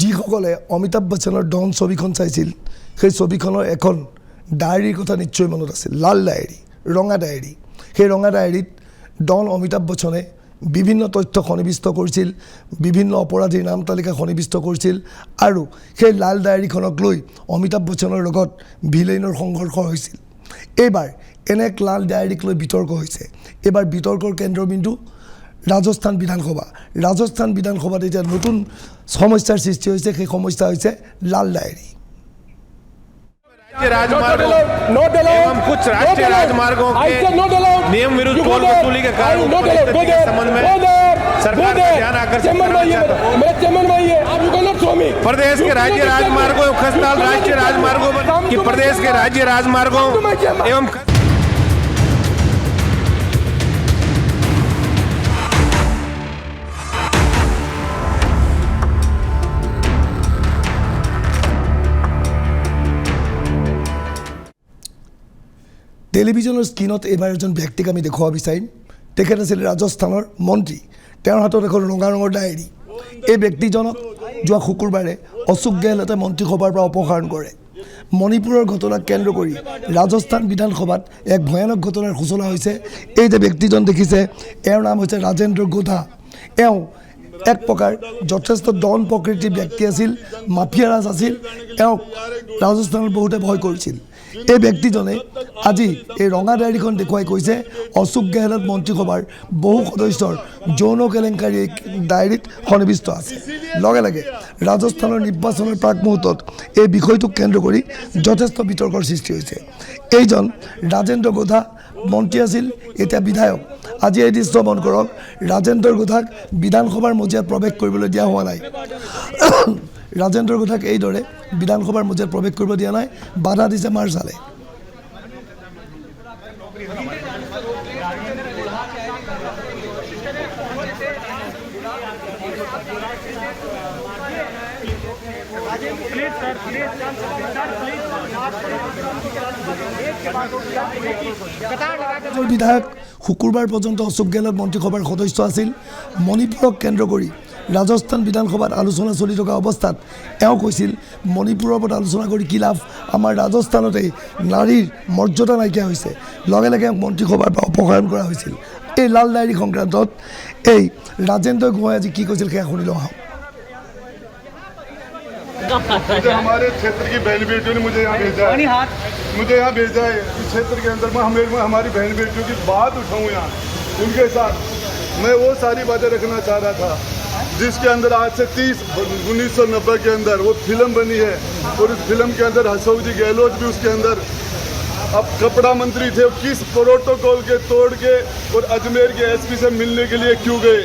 যিসকলে অমিতাভ বচ্চনৰ ডন ছবিখন চাইছিল সেই ছবিখনৰ এখন ডায়েৰীৰ কথা নিশ্চয় মনত আছিল লাল ডায়েৰী ৰঙা ডায়েৰী সেই ৰঙা ডায়েৰীত ডন অমিতাভ বচ্চনে বিভিন্ন তথ্য সন্নিবিষ্ট কৰিছিল বিভিন্ন অপৰাধীৰ নাম তালিকা সন্নিবিষ্ট কৰিছিল আৰু সেই লাল ডায়েৰীখনক লৈ অমিতাভ বচ্চনৰ লগত ভিলেইনৰ সংঘৰ্ষ হৈছিল এইবাৰ এনে লাল ডায়েৰীক লৈ বিতৰ্ক হৈছে এইবাৰ বিতৰ্কৰ কেন্দ্ৰবিন্দু राजस्थान विधानसभा এতিয়া নতুন সমস্যাৰ সৃষ্টি হৈছে সেই সমস্যা হৈছে লাল ডায়েৰী एवं कुछ राष्ट्रीय राजमार्गों के नियम विरुद्ध टोल वसूली के कारण के संबंध में सरकार का ध्यान आकर्षित प्रदेश के राज्य राजमार्गों खस्ताल राष्ट्रीय राजमार्गों की प्रदेश के राज्य राजमार्गों एवं টেলিভিজনৰ স্ক্ৰীনত এবাৰ এজন ব্যক্তিক আমি দেখুৱাব বিচাৰিম তেখেত আছিল ৰাজস্থানৰ মন্ত্ৰী তেওঁৰ হাতত এখন ৰঙা ৰঙৰ ডায়েৰী এই ব্যক্তিজনক যোৱা শুকুৰবাৰে অশোক গেহলতে মন্ত্ৰীসভাৰ পৰা অপসাৰণ কৰে মণিপুৰৰ ঘটনাক কেন্দ্ৰ কৰি ৰাজস্থান বিধানসভাত এক ভয়ানক ঘটনাৰ সূচনা হৈছে এই যে ব্যক্তিজন দেখিছে এওঁৰ নাম হৈছে ৰাজেন্দ্ৰ গোধা এওঁ এক প্ৰকাৰ যথেষ্ট ডন প্ৰকৃতিৰ ব্যক্তি আছিল মাফিয়াৰাজ আছিল এওঁক ৰাজস্থানৰ বহুতে ভয় কৰিছিল এই ব্যক্তিজনে আজি এই ৰঙা ডায়েৰীখন দেখুৱাই কৈছে অশোক গেহলট মন্ত্ৰীসভাৰ বহু সদস্যৰ যৌন কেলেংকাৰী ডায়েৰীত সন্নিবিষ্ট আছে লগে লগে ৰাজস্থানৰ নিৰ্বাচনৰ প্ৰাক মুহূৰ্তত এই বিষয়টোক কেন্দ্ৰ কৰি যথেষ্ট বিতৰ্কৰ সৃষ্টি হৈছে এইজন ৰাজেন্দ্ৰ গোধা মন্ত্ৰী আছিল এতিয়া বিধায়ক আজি এই দৃশ্য মন কৰক ৰাজেন্দ্ৰ গোধাক বিধানসভাৰ মজিয়াত প্ৰৱেশ কৰিবলৈ দিয়া হোৱা নাই ৰাজেন্দ্ৰ গোধাক এইদৰে বিধানসভাৰ মজিয়াত প্ৰৱেশ কৰিব দিয়া নাই বাধা দিছে মাৰ্শালে বিধায়ক শুকুৰবাৰ পৰ্যন্ত অশোক গেহলট মন্ত্ৰীসভাৰ সদস্য আছিল মণিপুৰক কেন্দ্ৰ কৰি ৰাজস্থান বিধানসভাত আলোচনা চলি থকা অৱস্থাত এওঁ কৈছিল মণিপুৰৰ ওপৰত আলোচনা কৰি কি লাভ আমাৰ ৰাজস্থানতে নাৰীৰ মৰ্যাদা নাইকিয়া হৈছে লগে লগে মন্ত্ৰীসভাৰ পৰা অপসাৰণ কৰা হৈছিল এই লাল ডায়েৰী সংক্ৰান্তত এই ৰাজেন্দ্ৰ গোহাঁই আজি কি কৈছিল সেয়া শুনি লওঁ हमारे क्षेत्र की बहन बेटियों ने मुझे यहाँ भेजा है इस क्षेत्र के अंदर मैं हमारी बहन बेटियों की बात उठाऊँ यहाँ उनके साथ मैं वो सारी बातें रखना चाह रहा था जिसके अंदर आज से 1990 के अंदर वो फिल्म बनी है और उस फिल्म के अंदर अशोक जी गहलोत भी उसके अंदर अब कपड़ा मंत्री थे किस प्रोटोकॉल के तोड़ के और अजमेर के एसपी से मिलने के लिए क्यों गए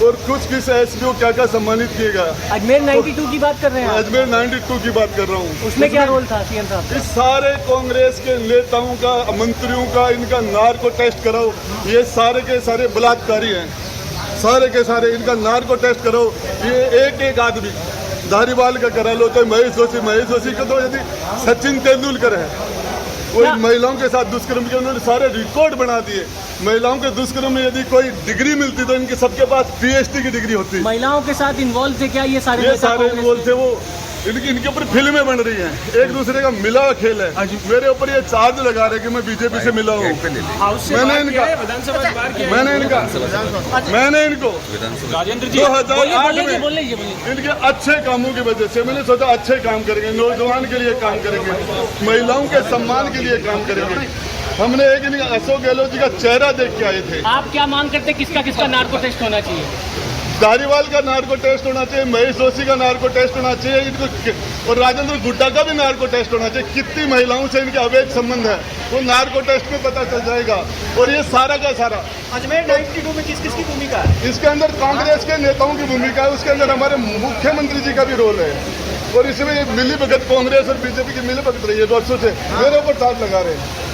और किस एसपी को क्या क्या सम्मानित किए गया अजमेर 92 की बात कर रहे हैं अजमेर 92 की बात कर रहा हूँ उसमें क्या रोल था सीएम साहब इस सारे कांग्रेस के नेताओं का मंत्रियों का इनका नार्को टेस्ट कराओ ये सारे के सारे बलात्कारी हैं सारे के सारे इनका नार्को टेस्ट कराओ ये एक आदमी धारीवाल का करा लो तो महेश जोशी का तो यदि सचिन तेंदुलकर है कोई महिलाओं के साथ दुष्कर्म के उन्होंने सारे रिकॉर्ड बना दिए महिलाओं के दुष्कर्म में यदि कोई डिग्री मिलती तो इनके सबके पास पीएचडी की डिग्री होती महिलाओं के साथ इन्वॉल्व थे क्या ये सारे इन्वॉल्व थे वो इनके ऊपर फिल्में बन रही हैं एक दूसरे का मिला खेल है मेरे ऊपर ये चार्ज लगा रहे कि मैं बीजेपी से मिला हूँ मैंने इनको 2008 में इनके अच्छे कामों की वजह से मैंने सोचा अच्छे काम करेंगे नौजवान के लिए काम करेंगे महिलाओं के सम्मान के लिए काम करेंगे हमने एक दिन अशोक गहलोत जी का चेहरा देख के आए थे आप क्या मांग करते किसका नार्को टेस्ट होना चाहिए धारीवाल का नार्को टेस्ट होना चाहिए महेश जोशी का नार्को टेस्ट होना चाहिए इनको और राजेंद्र गुड्डा का भी नार्को टेस्ट होना चाहिए कितनी महिलाओं से इनके अवैध संबंध है वो नार्को टेस्ट में पता चल जाएगा और ये सारा का सारा अजमेर 92 में किसकी भूमिका है इसके अंदर कांग्रेस के नेताओं की भूमिका है उसके अंदर हमारे मुख्यमंत्री जी का भी रोल है और इसमें मिली भगत कांग्रेस और बीजेपी की मिली भगत रही है वर्षों से मेरे ऊपर ताज लगा रहे हैं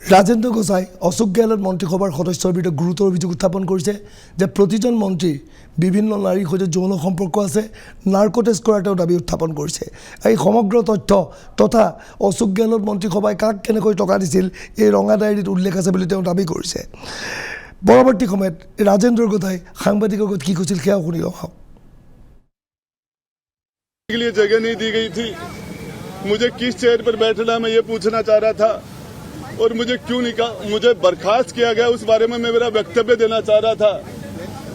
राजेंद्र गोसाई अशोक गहलोत मन्त्रीसभार सदस्यर विरुद्धে गुरुतर अभियोग उत्थापन करिছে যে प्रतिजन मंत्री বিভিন্ন नारीर सहित যৌন सम्पर्क আছে नार्को टेस्ट करार दाबी उत्थापन करिছে এই समग्र तथ्य तथा अशोक गहलोत मन्त्रीसभाय काक केनेকৈ टका दिছিল এই ৰঙা ডায়েৰীত उल्लेख আছে বুলি তেওঁ দাবী কৰিছে পৰৱৰ্তী সময়ত ৰাজেন্দ্ৰ গোসাই সাংবাদিকৰ আগত কি কৈছিল সেয়া শুনি লওঁ के लिए जगह नहीं दी गई थी। मुझे किस चेयर पर बैठना मैं ये पूछना चाह रहा था और मुझे क्यों मुझे बर्खास्त किया गया उस बारे में मैं मेरा वक्तव्य देना चाह रहा था।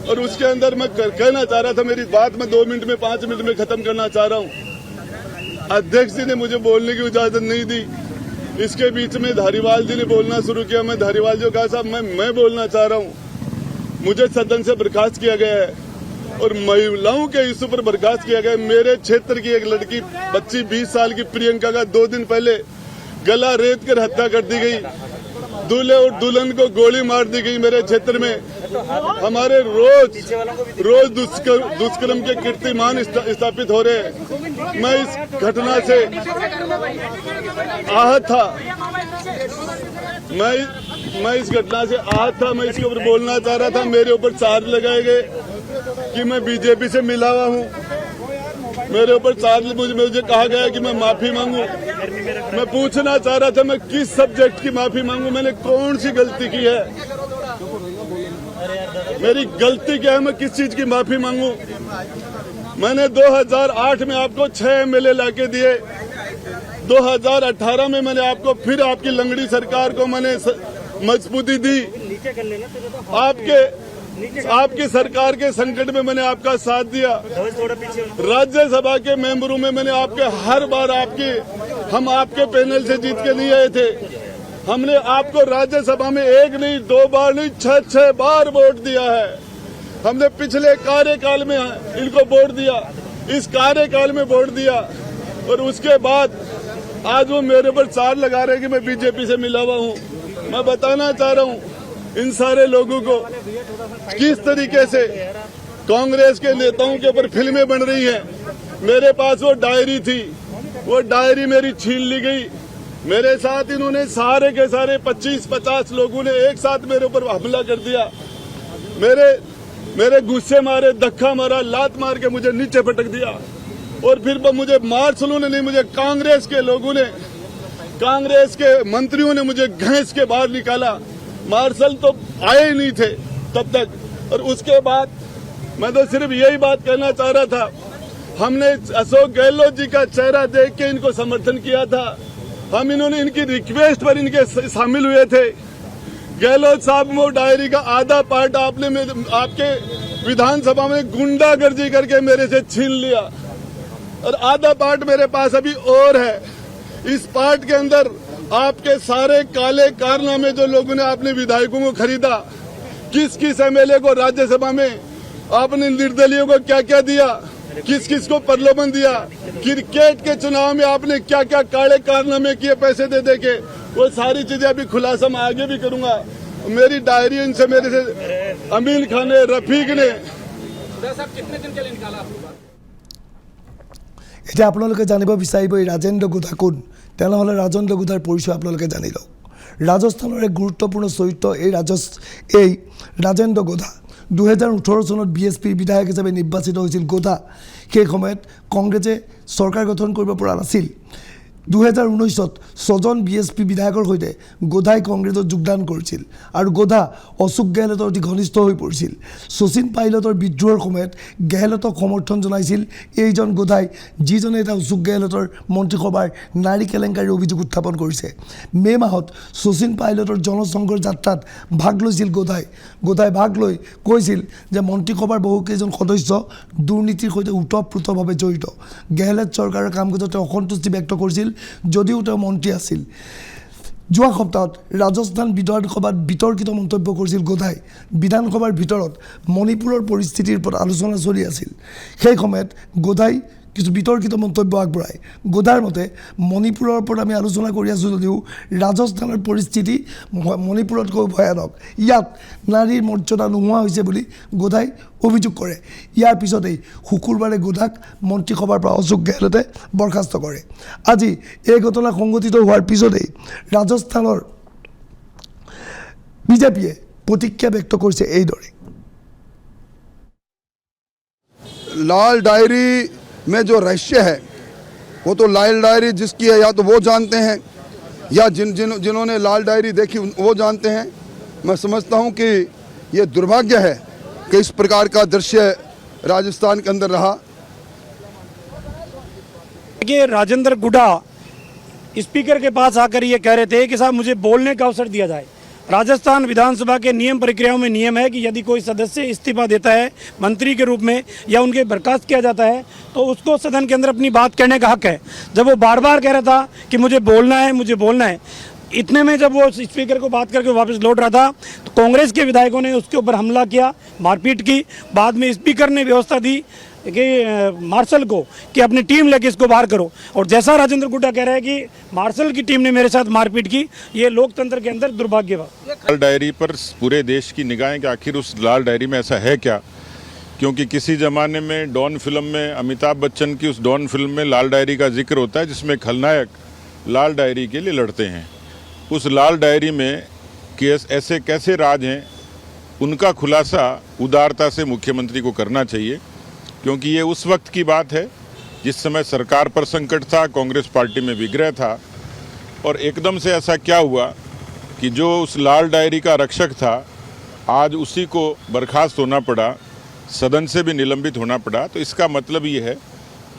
और उसके अंदर मैं कहना चाह रहा था, मेरी बात मैं 2 मिनट में 5 मिनट में खत्म करना चाह रहा हूँ। अध्यक्ष जी ने मुझे बोलने की इजाजत नहीं दी। इसके बीच में धारीवाल जी ने बोलना शुरू किया। मैं धारीवाल जी को कहा, साहब मैं बोलना चाह रहा हूँ। मुझे सदन से बर्खास्त किया गया है और महिलाओं के इशू पर बर्खास्त किया गया। मेरे क्षेत्र की एक लड़की बच्ची 20 साल की प्रियंका का 2 दिन पहले गला रेत कर हत्या कर दी गई। दूल्हे और दुल्हन को गोली मार दी गई मेरे क्षेत्र में। हमारे रोज दुष्कर्म के कीर्तिमान स्थापित हो रहे हैं। मैं इस घटना से आहत था। मैं इस घटना से आहत था। मैं इसके ऊपर बोलना चाह रहा था। मेरे ऊपर चार्ज लगाए गए कि मैं बीजेपी से मिला हुआ हूँ। मेरे ऊपर चार्ज मुझे कहा गया कि मैं माफी मांगू। मैं पूछना चाह रहा था, मैं किस सब्जेक्ट की माफी मांगू? मैंने कौन सी गलती की है? मेरी गलती क्या है? मैं किस चीज की माफी मांगू? मैंने 2008 में आपको 6 MLA लाके दिए। 2018 में मैंने आपको फिर आपकी लंगड़ी सरकार को मैंने मजबूती दी। आपकी सरकार के संकट में मैंने आपका साथ दिया। राज्यसभा के मेंबरों में मैंने आपके हर बार हम आपके पैनल से जीत के नहीं आए थे। हमने आपको राज्यसभा में 1 नहीं 2 बार नहीं 6 बार वोट दिया है। हमने पिछले कार्यकाल में इनको वोट दिया, इस कार्यकाल में वोट दिया और उसके बाद आज वो मेरे ऊपर चार्ज लगा रहे हैं कि मैं बीजेपी से मिला हुआ हूँ। मैं बताना चाह रहा हूँ इन सारे लोगों को किस तरीके से कांग्रेस के नेताओं के ऊपर फिल्में बन रही हैं। मेरे पास वो डायरी थी, वो डायरी मेरी छीन ली गई। मेरे साथ इन्होंने सारे के सारे 25-50 लोगों ने एक साथ मेरे ऊपर हमला कर दिया। मेरे गुस्से मारे, धक्का मारा, लात मार के मुझे नीचे पटक दिया और फिर मुझे मार्शलों ने नहीं, मुझे कांग्रेस के लोगों ने, कांग्रेस के मंत्रियों ने मुझे घसीट के बाहर निकाला। मार्शल तो आए ही नहीं थे तब तक। और उसके बाद मैं तो सिर्फ यही बात कहना चाह रहा था, हमने अशोक गहलोत जी का चेहरा देख के इनको समर्थन किया था। इन्होंने इनकी रिक्वेस्ट पर इनके शामिल हुए थे। गहलोत साहब वो डायरी का आधा पार्ट आपके विधानसभा में गुंडागर्दी करके मेरे से छीन लिया और आधा पार्ट मेरे पास अभी और है। इस पार्ट के अंदर आपके सारे काले कारनामे जो लोगों ने अपने विधायकों को खरीदा, किस किस MLA को राज्यसभा में आपने निर्दलीयों को क्या क्या दिया, किस किस को प्रलोभन दिया, क्रिकेट के चुनाव में आपने क्या क्या काले कारनामे किए पैसे दे के, वो सारी चीजें अभी खुलासा मैं आगे भी करूंगा। मेरी डायरी इनसे मेरे से अमीन खान ने, रफीक ने। कितने दिन के लिए निकाला? এতিয়া আপোনালোকে জানিব বিচাৰিব এই ৰাজেন্দ্ৰ গোধা কোন। তেনেহ'লে ৰাজেন্দ্ৰ গোধাৰ পৰিচয় আপোনালোকে জানি লওক। ৰাজস্থানৰ এক গুৰুত্বপূৰ্ণ চৰিত্ৰ এই ৰাজেন্দ্ৰ গোধা। 2018 চনত BSPৰ বিধায়ক হিচাপে নিৰ্বাচিত হৈছিল গোধা। সেই সময়ত কংগ্ৰেছে চৰকাৰ গঠন কৰিব পৰা নাছিল। 2019ত 6জন BSP বিধায়কৰ সৈতে গোধাই কংগ্ৰেছত যোগদান কৰিছিল আৰু গোধা অশোক গেহলতৰ অতি ঘনিষ্ঠ হৈ পৰিছিল। শচীন পাইলটৰ বিদ্ৰোহৰ সময়ত গেহলতক সমৰ্থন জনাইছিল এইজন গোধাই, যিজনে এটা অশোক গেহলতৰ মন্ত্ৰীসভাৰ নাৰী কেলেংকাৰীৰ অভিযোগ উত্থাপন কৰিছে। মে মাহত শচীন পাইলটৰ জনসংঘৰ যাত্ৰাত ভাগ লৈছিল গোধাই। গোধাই ভাগ লৈ কৈছিল যে মন্ত্ৰীসভাৰ বহুকেইজন সদস্য দুৰ্নীতিৰ সৈতে ওতঃপ্ৰোতভাৱে জড়িত। গেহলট চৰকাৰৰ কামকাজত অসন্তুষ্টি ব্যক্ত কৰিছিল যদিও তেওঁ মন্ত্ৰী আছিল। যোৱা সপ্তাহত ৰাজস্থান বিধানসভাত বিতৰ্কিত মন্তব্য কৰিছিল গোধাই। বিধানসভাৰ ভিতৰত মণিপুৰৰ পৰিস্থিতিৰ ওপৰত আলোচনা চলি আছিল। সেই সময়ত গোধাই কিছু বিতৰ্কিত মন্তব্য আগবঢ়ায়। গোধাৰ মতে মণিপুৰৰ ওপৰত আমি আলোচনা কৰি আছোঁ যদিও ৰাজস্থানৰ পৰিস্থিতি মণিপুৰতকৈ ভয়ানক। ইয়াত নাৰীৰ মৰ্যাদা নোহোৱা হৈছে বুলি গোধাই অভিযোগ কৰে। ইয়াৰ পিছতেই শুকুৰবাৰে গোধাক মন্ত্ৰীসভাৰ পৰা অশোক গেহলতে বৰখাস্ত কৰে। আজি এই ঘটনা সংঘটিত হোৱাৰ পিছতেই ৰাজস্থানৰ বিজেপিয়ে প্ৰতিক্ৰিয়া ব্যক্ত কৰিছে এইদৰে। लाल डायरी में जो रहस्य है वो तो लाल डायरी जिसकी है या तो वो जानते हैं या जिन्होंने लाल डायरी देखी वो जानते हैं। मैं समझता हूँ कि ये दुर्भाग्य है कि इस प्रकार का दृश्य राजस्थान के अंदर रहा। देखिए, राजेंद्र गुड्डा स्पीकर के पास आकर ये कह रहे थे कि साहब मुझे बोलने का अवसर दिया जाए। राजस्थान विधानसभा के नियम प्रक्रियाओं में नियम है कि यदि कोई सदस्य इस्तीफा देता है मंत्री के रूप में या उनके बर्खास्त किया जाता है तो उसको सदन के अंदर अपनी बात कहने का हक है। जब वो बार बार कह रहा था कि मुझे बोलना है, मुझे बोलना है, इतने में जब वो स्पीकर को बात करके वापस लौट रहा था तो कांग्रेस के विधायकों ने उसके ऊपर हमला किया, मारपीट की। बाद में स्पीकर ने व्यवस्था दी कि मार्शल को कि अपनी टीम लेके इसको बाहर करो। और जैसा राजेंद्र गुड्डा कह रहा है कि मार्शल की टीम ने मेरे साथ मारपीट की, ये लोकतंत्र के अंदर दुर्भाग्य बा। लाल डायरी पर पूरे देश की निगाहें कि आखिर उस लाल डायरी में ऐसा है क्या, क्योंकि किसी ज़माने में डॉन फिल्म में अमिताभ बच्चन की उस डॉन फिल्म में लाल डायरी का जिक्र होता है जिसमें खलनायक लाल डायरी के लिए लड़ते हैं। उस लाल डायरी में ऐसे कैसे राज हैं, उनका खुलासा उदारता से मुख्यमंत्री को करना चाहिए, क्योंकि ये उस वक्त की बात है जिस समय सरकार पर संकट था, कांग्रेस पार्टी में विग्रह था, और एकदम से ऐसा क्या हुआ कि जो उस लाल डायरी का रक्षक था आज उसी को बर्खास्त होना पड़ा, सदन से भी निलंबित होना पड़ा। तो इसका मतलब ये है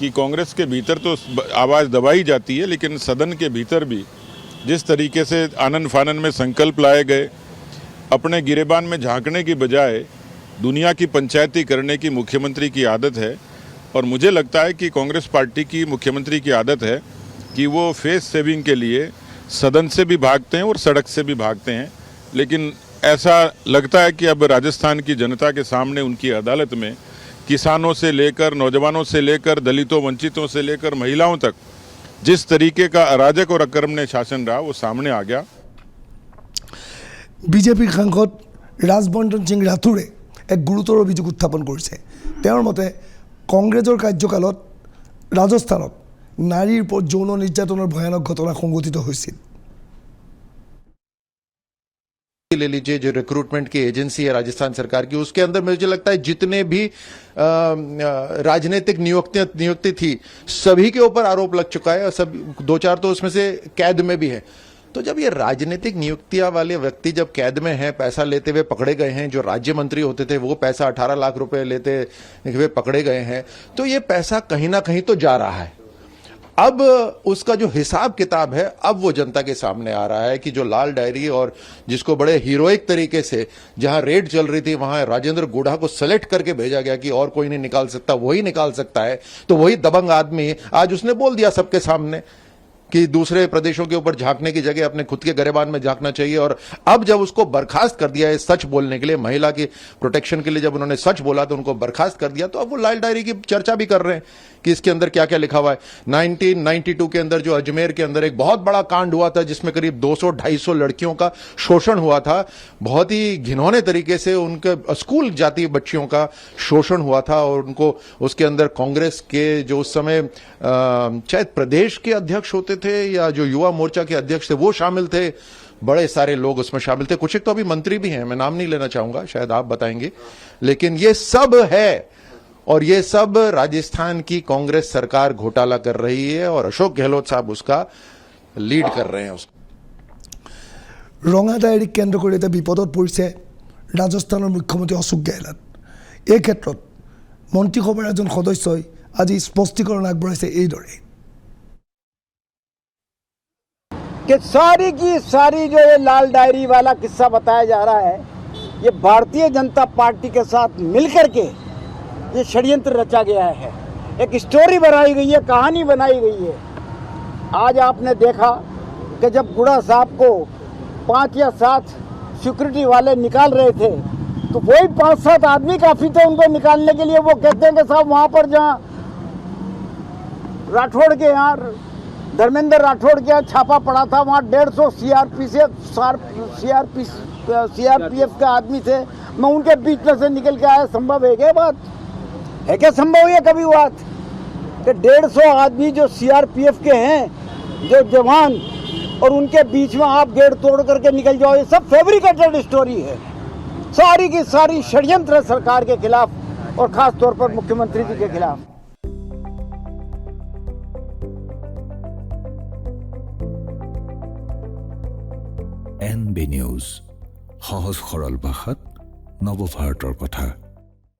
कि कांग्रेस के भीतर तो आवाज़ दबाई जाती है, लेकिन सदन के भीतर भी जिस तरीके से आनन फानन में संकल्प लाए गए, अपने गिरेबान में झांकने की बजाय दुनिया की पंचायती करने की मुख्यमंत्री की आदत है। और मुझे लगता है कि कांग्रेस पार्टी की मुख्यमंत्री की आदत है कि वो फेस सेविंग के लिए सदन से भी भागते हैं और सड़क से भी भागते हैं। लेकिन ऐसा लगता है कि अब राजस्थान की जनता के सामने उनकी अदालत में किसानों से लेकर, नौजवानों से लेकर, दलितों वंचितों से लेकर महिलाओं तक जिस तरीके का अराजक और अकर्मण्य शासन रहा वो सामने आ गया। বিজেপিৰ সাংসদ ৰাজবৰ্ধন সিং ৰাথোৰে এক গুৰুতৰ অভিযোগ উত্থাপন কৰিছে। তেওঁৰ মতে কংগ্ৰেছৰ কাৰ্যকালত ৰাজস্থানত নাৰীৰ ওপৰত যৌন নিৰ্যাতনৰ ভয়ানক ঘটনা সংঘটিত হৈছিল। ले लीजिए, जो रिक्रूटमेंट की एजेंसी है राजस्थान सरकार की, उसके अंदर मुझे लगता है जितने भी राजनीतिक नियुक्ति थी सभी के ऊपर आरोप लग चुका है, और सब 2-4 तो उसमें से कैद में भी है। तो जब ये राजनीतिक नियुक्तियां वाले व्यक्ति जब कैद में हैं, पैसा लेते हुए पकड़े गए हैं, जो राज्य मंत्री होते थे वो पैसा 18 लाख रुपए लेते हुए पकड़े गए हैं, तो ये पैसा कहीं ना कहीं तो जा रहा है। अब उसका जो हिसाब किताब है अब वो जनता के सामने आ रहा है कि जो लाल डायरी और जिसको बड़े हीरोइक तरीके से जहां रेड चल रही थी वहां राजेंद्र गुड्डा को सेलेक्ट करके भेजा गया कि और कोई नहीं निकाल सकता, वही निकाल सकता है। तो वही दबंग आदमी आज उसने बोल दिया सबके सामने कि दूसरे प्रदेशों के ऊपर झांकने की जगह अपने खुद के गरेबान में झांकना चाहिए। और अब जब उसको बर्खास्त कर दिया है सच बोलने के लिए, महिला की प्रोटेक्शन के लिए जब उन्होंने सच बोला तो उनको बर्खास्त कर दिया, तो अब वो लाल डायरी की चर्चा भी कर रहे हैं कि इसके अंदर क्या क्या लिखा हुआ है। 1992 के अंदर जो अजमेर के अंदर एक बहुत बड़ा कांड हुआ था जिसमें करीब 200-250 लड़कियों का शोषण हुआ था, बहुत ही घिनौने तरीके से उनके स्कूल जाती बच्चियों का शोषण हुआ था। और उनको उसके अंदर कांग्रेस के जो उस समय शायद प्रदेश के अध्यक्ष होते थे या जो युवा मोर्चा के अध्यक्ष थे वो शामिल थे, बड़े सारे लोग उसमें शामिल थे, कुछ एक तो अभी मंत्री भी हैं, मैं नाम नहीं लेना चाहूंगा, शायद आप बताएंगे। लेकिन ये सब है और ये सब राजस्थान की कांग्रेस सरकार घोटाला कर रही है और अशोक गहलोत साहब उसका लीड कर रहे हैं। ৰঙা ডায়েৰীক কেন্দ্ৰ কৰি এটা বিপদত পৰিছে ৰাজস্থানৰ মুখ্যমন্ত্ৰী অশোক গেহলট। এই ক্ষেত্ৰত মন্ত্ৰীসভাৰ এজন সদস্যই আজি স্পষ্টীকৰণ আগবঢ়াইছে এইদৰে कि सारी की सारी जो ये लाल डायरी वाला किस्सा बताया जा रहा है, ये भारतीय जनता पार्टी के साथ मिलकर के ये षड्यंत्र रचा गया है, एक स्टोरी बनाई गई है, कहानी बनाई गई है। आज आपने देखा कि जब गुड़ा साहब को 5 या 7 सिक्योरिटी वाले निकाल रहे थे तो वही 5-7 आदमी काफी थे उनको निकालने के लिए। वो कहते हैं कि साहब वहां पर जहाँ राठौड़ के यहाँ धर्मेंद्र राठौड़ के यहाँ छापा पड़ा था वहाँ 150 सीआरपीएफ के आदमी थे, मैं उनके बीच में से निकल के आया। संभव है क्या बात है? क्या संभव है कभी बात कि 150 आदमी जो सीआरपीएफ के हैं, जो जवान, और उनके बीच में आप गेट तोड़ करके निकल जाओ? ये सब फैब्रिकेटेड स्टोरी है, सारी की सारी षड्यंत्र सरकार के खिलाफ और खास तौर पर मुख्यमंत्री जी के खिलाफ। NB নিউজ, সহজ সৰল ভাষাত নৱভাৰতৰ কথা।